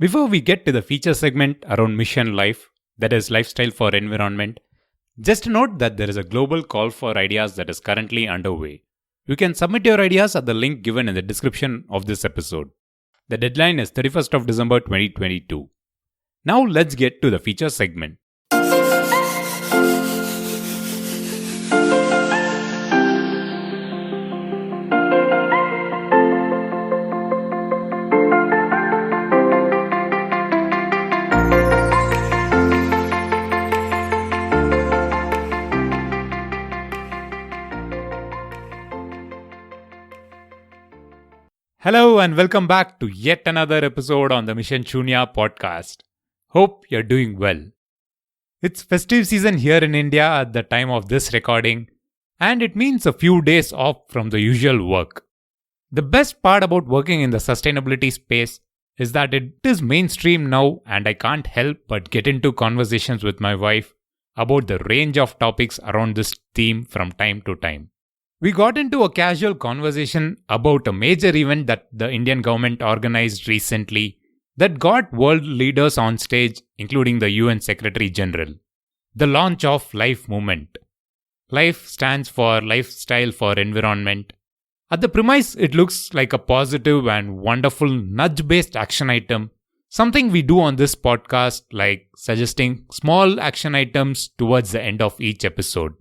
Before we get to the feature segment around Mission Life, that is lifestyle for environment, just note that there is a global call for ideas that is currently underway. You can submit your ideas at the link given in the description of this episode. The deadline is 31st of December 2022. Now let's get to the feature segment. Hello and welcome back to yet another episode on the Mission Shunya podcast. Hope you're doing well. It's festive season here in India at the time of this recording, and it means a few days off from the usual work. The best part about working in the sustainability space is that it is mainstream now, and I can't help but get into conversations with my wife about the range of topics around this theme from time to time. We got into a casual conversation about a major event that the Indian government organized recently that got world leaders on stage, including the UN Secretary General. The launch of LiFE movement. LiFE stands for Lifestyle for Environment. At the premise, it looks like a positive and wonderful nudge-based action item, something we do on this podcast, like suggesting small action items towards the end of each episode.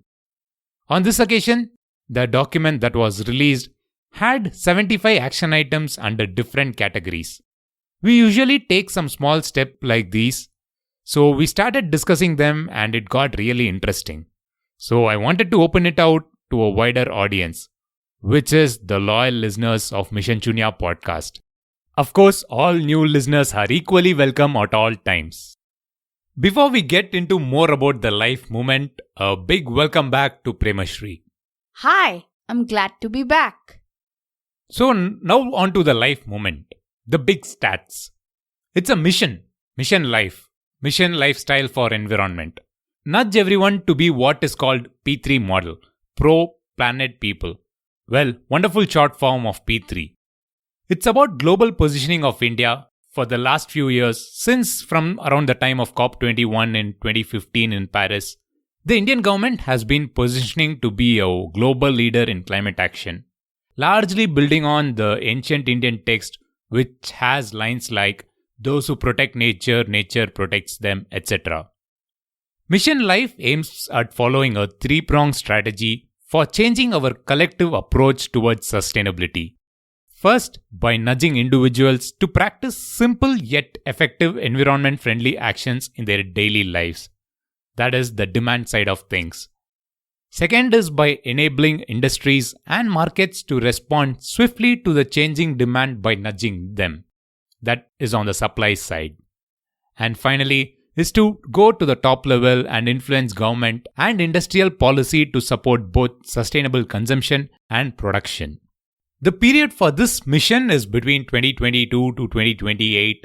On this occasion, the document that was released had 75 action items under different categories. We usually take some small step like these, so we started discussing them and it got really interesting. So I wanted to open it out to a wider audience, which is the loyal listeners of Mission Shunya podcast. Of course, all new listeners are equally welcome at all times. Before we get into more about the LiFE movement, a big welcome back to Premasri. Hi, I'm glad to be back. So now on to the LiFE movement. The big stats. It's a mission life, mission lifestyle for environment. Nudge everyone to be what is called P3 model, Pro Planet People. Well, wonderful short form of P3. It's about global positioning of India for the last few years, since from around the time of COP21 in 2015 in Paris. The Indian government has been positioning to be a global leader in climate action, largely building on the ancient Indian text which has lines like, "Those who protect nature, nature protects them," etc. Mission LiFE aims at following a three-pronged strategy for changing our collective approach towards sustainability. First, by nudging individuals to practice simple yet effective environment-friendly actions in their daily lives. That is the demand side of things. Second is by enabling industries and markets to respond swiftly to the changing demand by nudging them. That is on the supply side. And finally, is to go to the top level and influence government and industrial policy to support both sustainable consumption and production. The period for this mission is between 2022 to 2028,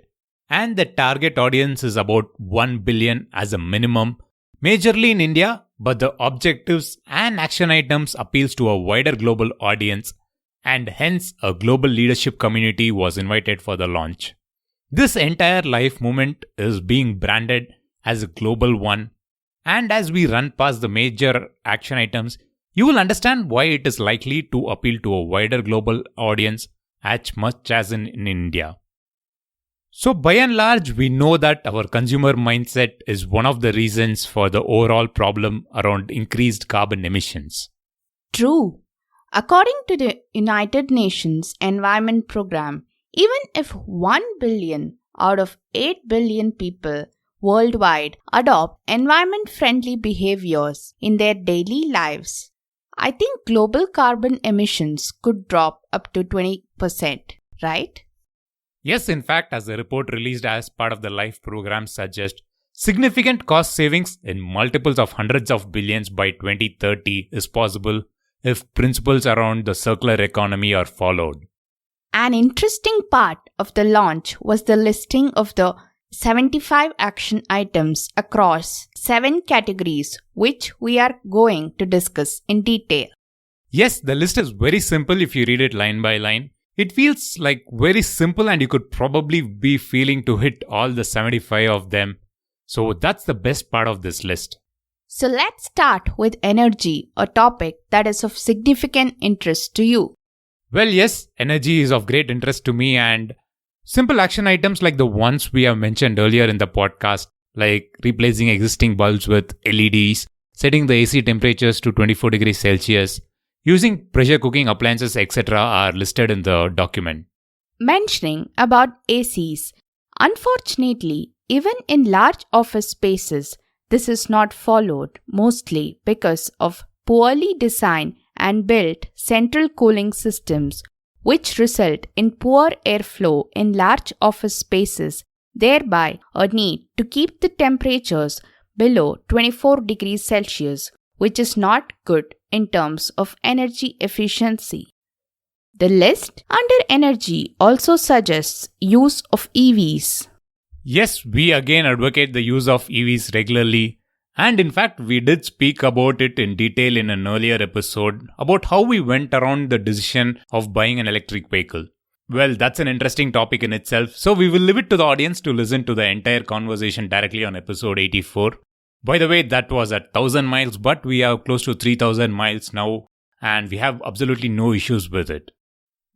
and the target audience is about 1 billion as a minimum, majorly in India, but the objectives and action items appeals to a wider global audience, and hence a global leadership community was invited for the launch. This entire LiFE movement is being branded as a global one, and as we run past the major action items, you will understand why it is likely to appeal to a wider global audience as much as in India. So by and large, we know that our consumer mindset is one of the reasons for the overall problem around increased carbon emissions. True. According to the United Nations Environment Programme, even if 1 billion out of 8 billion people worldwide adopt environment-friendly behaviors in their daily lives, I think global carbon emissions could drop up to 20%, right? Yes, in fact, as the report released as part of the LiFE program suggests, significant cost savings in multiples of hundreds of billions by 2030 is possible if principles around the circular economy are followed. An interesting part of the launch was the listing of the 75 action items across 7 categories, which we are going to discuss in detail. Yes, the list is very simple if you read it line by line. It feels like very simple and you could probably be feeling to hit all the 75 of them. So that's the best part of this list. So let's start with energy, a topic that is of significant interest to you. Well, yes, energy is of great interest to me, and simple action items like the ones we have mentioned earlier in the podcast, like replacing existing bulbs with LEDs, setting the AC temperatures to 24 degrees Celsius, using pressure cooking appliances, etc., are listed in the document. Mentioning about ACs, unfortunately, even in large office spaces, this is not followed, mostly because of poorly designed and built central cooling systems, which result in poor airflow in large office spaces, thereby a need to keep the temperatures below 24 degrees Celsius, which is not good in terms of energy efficiency. The list under energy also suggests use of EVs. Yes, we again advocate the use of EVs regularly. And in fact, we did speak about it in detail in an earlier episode about how we went around the decision of buying an electric vehicle. Well, that's an interesting topic in itself, so we will leave it to the audience to listen to the entire conversation directly on episode 84. By the way, that was at 1000 miles, but we are close to 3000 miles now, and we have absolutely no issues with it.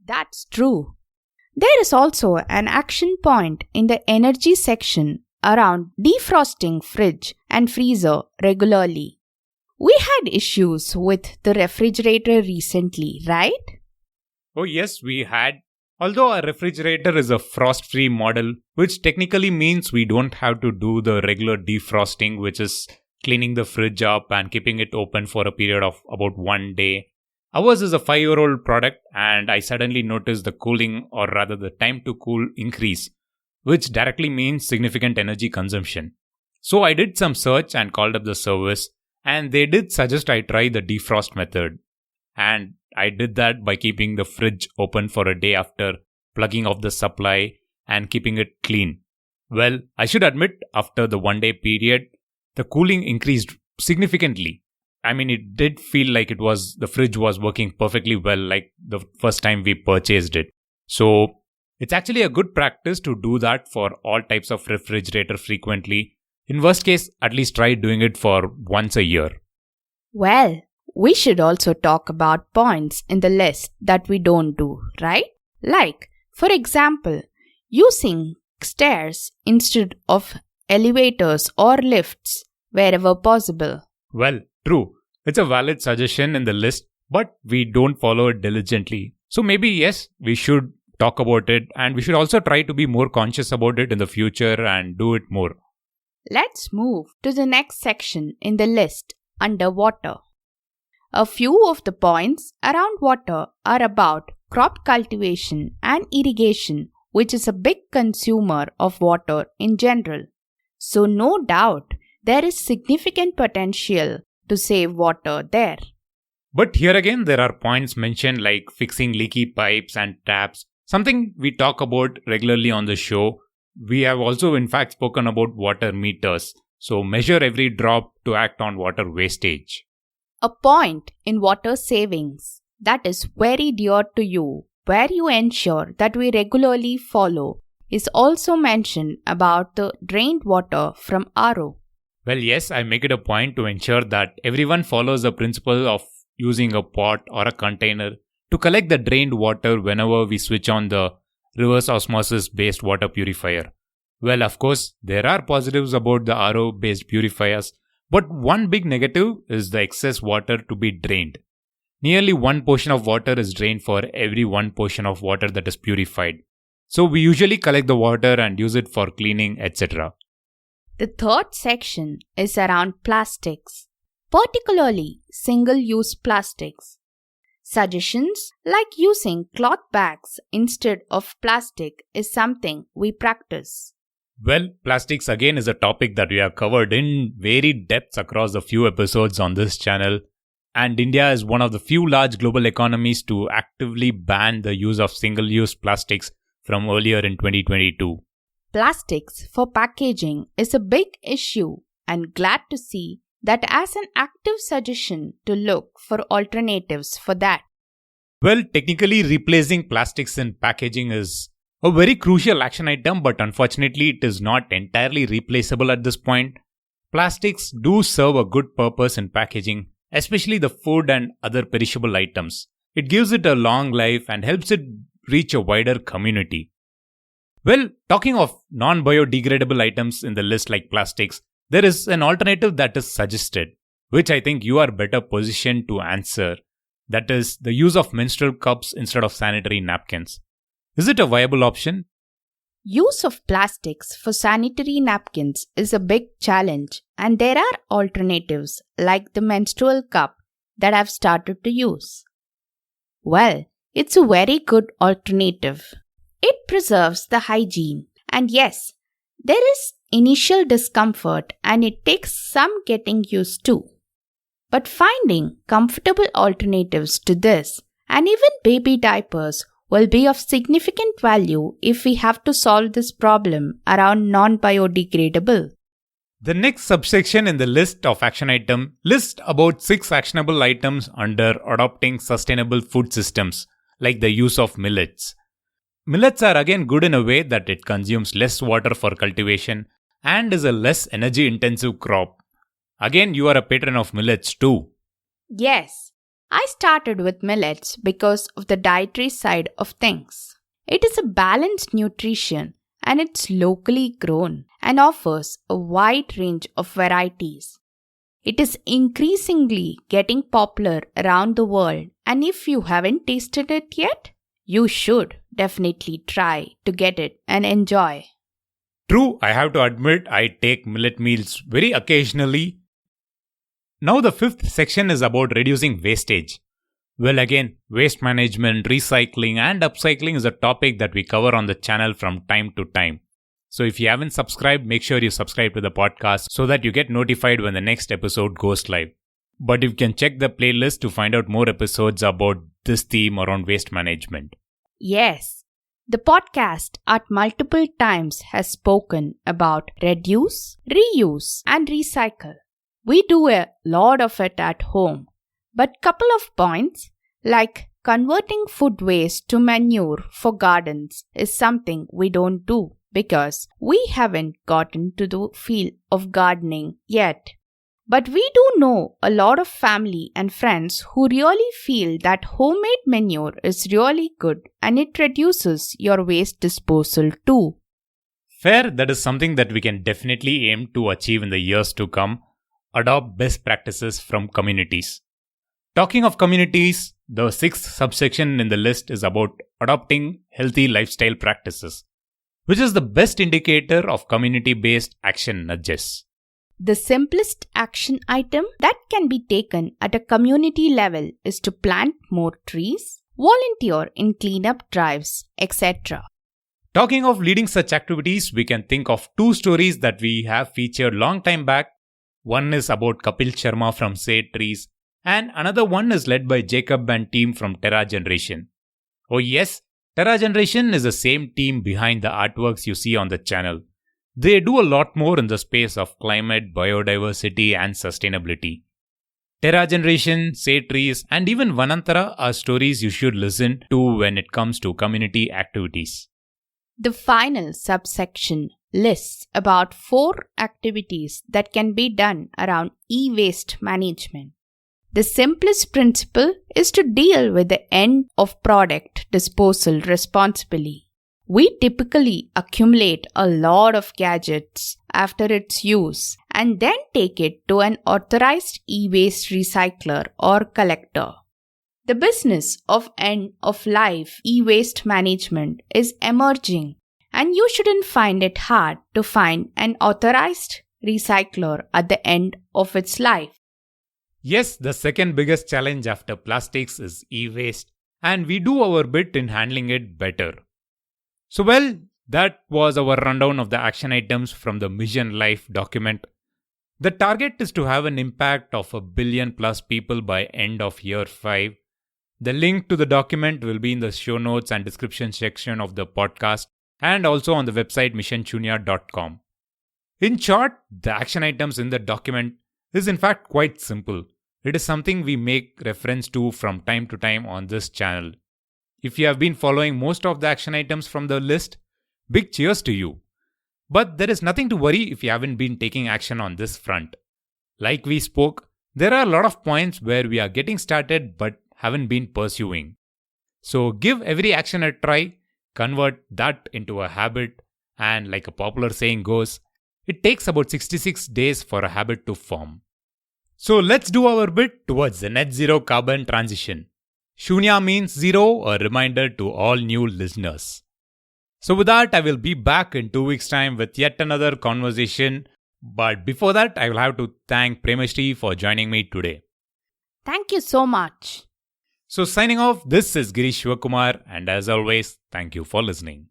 That's true. There is also an action point in the energy section around defrosting fridge and freezer regularly. We had issues with the refrigerator recently, right? Oh yes, we had. Although our refrigerator is a frost-free model, which technically means we don't have to do the regular defrosting, which is cleaning the fridge up and keeping it open for a period of about 1 day. Ours is a 5-year-old product, and I suddenly noticed the cooling, or rather the time to cool, increase, which directly means significant energy consumption. So I did some search and called up the service, and they did suggest I try the defrost method. And I did that by keeping the fridge open for a day after plugging off the supply and keeping it clean. Well, I should admit, after the 1 day period, the cooling increased significantly. I mean, it did feel like the fridge was working perfectly well, like the first time we purchased it. So it's actually a good practice to do that for all types of refrigerator frequently. In worst case, at least try doing it for once a year. Well, we should also talk about points in the list that we don't do, right? Like, for example, using stairs instead of elevators or lifts wherever possible. Well, true. It's a valid suggestion in the list, but we don't follow it diligently. So maybe yes, we should talk about it, and we should also try to be more conscious about it in the future and do it more. Let's move to the next section in the list, under water. A few of the points around water are about crop cultivation and irrigation, which is a big consumer of water in general. So no doubt there is significant potential to save water there. But here again, there are points mentioned like fixing leaky pipes and taps, something we talk about regularly on the show. We have also in fact spoken about water meters, so measure every drop to act on water wastage. A point in water savings that is very dear to you, where you ensure that we regularly follow, is also mentioned about the drained water from RO. Well, yes, I make it a point to ensure that everyone follows the principle of using a pot or a container to collect the drained water whenever we switch on the reverse osmosis based water purifier. Well, of course, there are positives about the RO based purifiers, but one big negative is the excess water to be drained. Nearly 1 portion of water is drained for every 1 portion of water that is purified. So we usually collect the water and use it for cleaning, etc. The third section is around plastics, particularly single-use plastics. Suggestions like using cloth bags instead of plastic is something we practice. Well, plastics again is a topic that we have covered in varied depths across a few episodes on this channel. And India is one of the few large global economies to actively ban the use of single-use plastics from earlier in 2022. Plastics for packaging is a big issue, and glad to see that as an active suggestion to look for alternatives for that. Well, technically, replacing plastics in packaging is a very crucial action item, but unfortunately, it is not entirely replaceable at this point. Plastics do serve a good purpose in packaging, especially the food and other perishable items. It gives it a long life and helps it reach a wider community. Well, talking of non-biodegradable items in the list like plastics, there is an alternative that is suggested, which I think you are better positioned to answer. That is the use of menstrual cups instead of sanitary napkins. Is it a viable option? Use of plastics for sanitary napkins is a big challenge, and there are alternatives like the menstrual cup that I've started to use. Well, it's a very good alternative. It preserves the hygiene, and yes, there is initial discomfort and it takes some getting used to. But finding comfortable alternatives to this, and even baby diapers, will be of significant value if we have to solve this problem around non-biodegradable. The next subsection in the list of action item lists about 6 actionable items under adopting sustainable food systems, like the use of millets. Millets are again good in a way that it consumes less water for cultivation and is a less energy intensive crop. Again, you are a patron of millets too. Yes, I started with millets because of the dietary side of things. It is a balanced nutrition and it's locally grown and offers a wide range of varieties. It is increasingly getting popular around the world, and if you haven't tasted it yet, you should definitely try to get it and enjoy. True, I have to admit I take millet meals very occasionally. Now the 5th section is about reducing wastage. Well, again, waste management, recycling and upcycling is a topic that we cover on the channel from time to time. So if you haven't subscribed, make sure you subscribe to the podcast so that you get notified when the next episode goes live. But you can check the playlist to find out more episodes about this theme around waste management. Yes, the podcast at multiple times has spoken about reduce, reuse and recycle. We do a lot of it at home, but couple of points like converting food waste to manure for gardens is something we don't do because we haven't gotten to the field of gardening yet. But we do know a lot of family and friends who really feel that homemade manure is really good and it reduces your waste disposal too. Fair, that is something that we can definitely aim to achieve in the years to come. Adopt best practices from communities. Talking of communities, the 6th subsection in the list is about adopting healthy lifestyle practices, which is the best indicator of community-based action nudges. The simplest action item that can be taken at a community level is to plant more trees, volunteer in cleanup drives, etc. Talking of leading such activities, we can think of 2 stories that we have featured long time back. One is about Kapil Sharma from Save Trees, and another one is led by Jacob and team from Terra Generation. Oh yes, Terra Generation is the same team behind the artworks you see on the channel. They do a lot more in the space of climate, biodiversity and sustainability. Terra Generation, Save Trees and even Vanantara are stories you should listen to when it comes to community activities. The final subsection lists about 4 activities that can be done around e-waste management. The simplest principle is to deal with the end of product disposal responsibly. We typically accumulate a lot of gadgets after its use and then take it to an authorized e-waste recycler or collector. The business of end-of-life e-waste management is emerging, and you shouldn't find it hard to find an authorized recycler at the end of its life. Yes, the second biggest challenge after plastics is e-waste, and we do our bit in handling it better. So that was our rundown of the action items from the Mission LiFE document. The target is to have an impact of 1 billion plus people by end of year 5. The link to the document will be in the show notes and description section of the podcast and also on the website missionchunya.com. In short, the action items in the document is in fact quite simple. It is something we make reference to from time to time on this channel. If you have been following most of the action items from the list, big cheers to you. But there is nothing to worry if you haven't been taking action on this front. Like we spoke, there are a lot of points where we are getting started but haven't been pursuing. So give every action a try, convert that into a habit, and like a popular saying goes, it takes about 66 days for a habit to form. So let's do our bit towards the net zero carbon transition. Shunya means zero, a reminder to all new listeners. So with that, I will be back in 2 weeks' time with yet another conversation. But before that, I will have to thank Premasri for joining me today. Thank you so much. So signing off, this is Girish Shivakumar, and as always, thank you for listening.